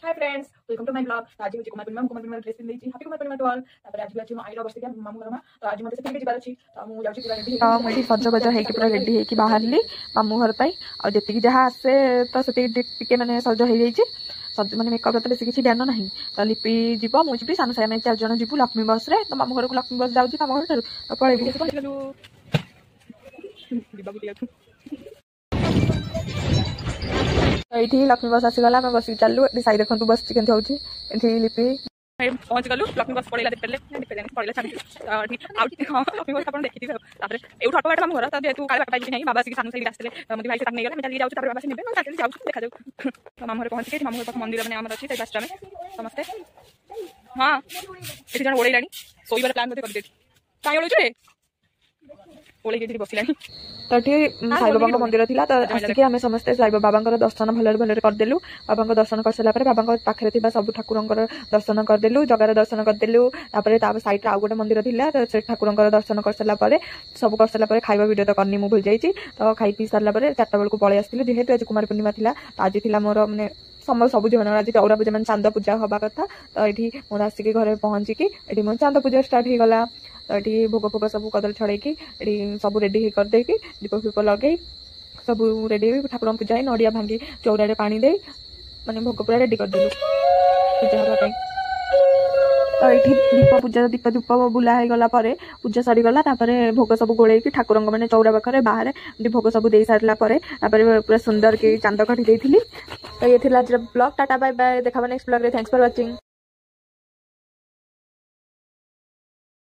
Hi friends, welcome to my blog. आज हूँ कुमार ड्रेस पिन देछि happy Kumar Purnima to all. आज भी अच्छी आई लव बस्ती मामू घर में। तो आज मते से फिर जिबार अछि तो मु जाउछि पूरा रेडी मुझे सजबज होगी पूरा रेडी होगी बाहरली मामू घर जी जहाँ आसे तो से मैंने सज हो जाइए सज मैंने मेकअप तो बेस किसी ज्ञान ना तो लिपि जीव मुझे सानु साई 4 जन जीवु लक्ष्मी बस रे। तो मामू घर को लक्ष्मी बस जाऊँगी मामू घर तो पलैबू ये लक्ष्मी बस आसीगला आम बस चलू साई देखु बस के लिपि पहुंच गलु लक्ष्मी बस पड़ेगा देखले पड़ेगा छाड़ी हाँ लक्ष्मी बस अपन देखी एवं अटो बाट मामू घर तो जेहतु काले बाटा नहीं बाबा से सानु साई आसते मत भाई से नहीं गला चली जाऊँ बाबा से नहीं जाऊँ देखा जाऊ तो मामू घर पहुंच के मामू घर मंदिर मैंने आम अच्छी रास्ता में समस्ते हाँ ये जन ओड़े शोबार प्लान कर कहीं ओड़े ओड़े बसला तो ये साई बाबा मंदिर थी तो आसिक आम समस्ते साई बाबा दर्शन भल भल करदेलु बाबा दर्शन कर सारा बाबा पाखे सब ठाकुर दर्शन करदेलु जगार दर्शन करदेलु सैड आउ गोटे मंदिर थी तो ठाकुर दर्शन कर सारापर सब कर सारापर खाଇବା वीडियो तो करनी भूल जाइए तो खाई पी सारापर 4टा बेलू पलि आसती जेहेतु आज कुमार पूर्णिमा थी तो आज थी मोर मैंने सब सब झील आज चौरा पूजा मैंने चांद पूजा हवा कथा तो ये मोर आसिक घरे पहुँचिकी ये मोर चांद पूजा स्टार्ट हो गला तो ये भोग फोग सब कदली छड़ेकी सब रेडी करदे दीप फीप लगे सब रेडी ठाकुर पूजा नड़िया भांगी चौरा पानी दे माने भोग पूरा रेडी करदेलु पूजा हाँपाई। तो ये दीप पूजा दीप धूप बुला हो गला पूजा सरीगला भोग सब गोल ठाकुर मैंने चौरा पाखे बाहर भोग सब दे सारा पूरा सुंदर की चांद काटी देती। तो ये आज ब्लॉग टाटा बाय बाय देखा नेक्स्ट ब्लॉग रे थैंक्स फॉर वाचिंग।